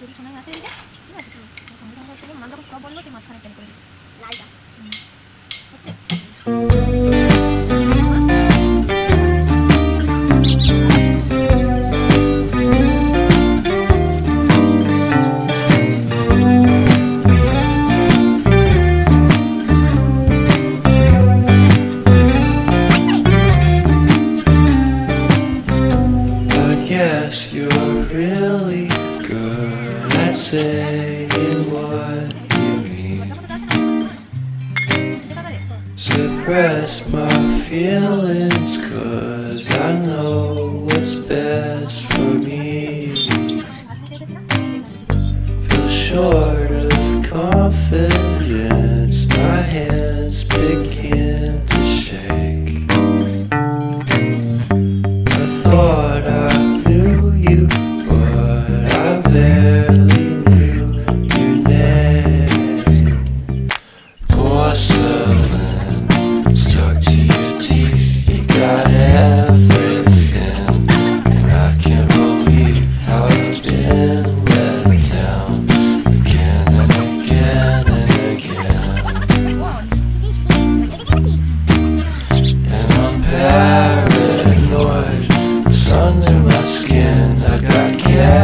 যদি সময় আসে এদিকে ঠিক আছে সঙ্গে সঙ্গে হচ্ছে মান যখন সব বলবো তুই মাঝখানে টেন করে দিবি লাইটা Yes, you're really good at saying what you mean. Suppress my feelings, 'cause I know what's best for me. Feel short of confidence, my hands begin to shake. I thought I knew you, but I barely knew your name. Porcelain stuck to your teeth, you got everything, and I can't believe how I've been let down again and again and again. And I'm paranoid, it's under my skin, I got gas.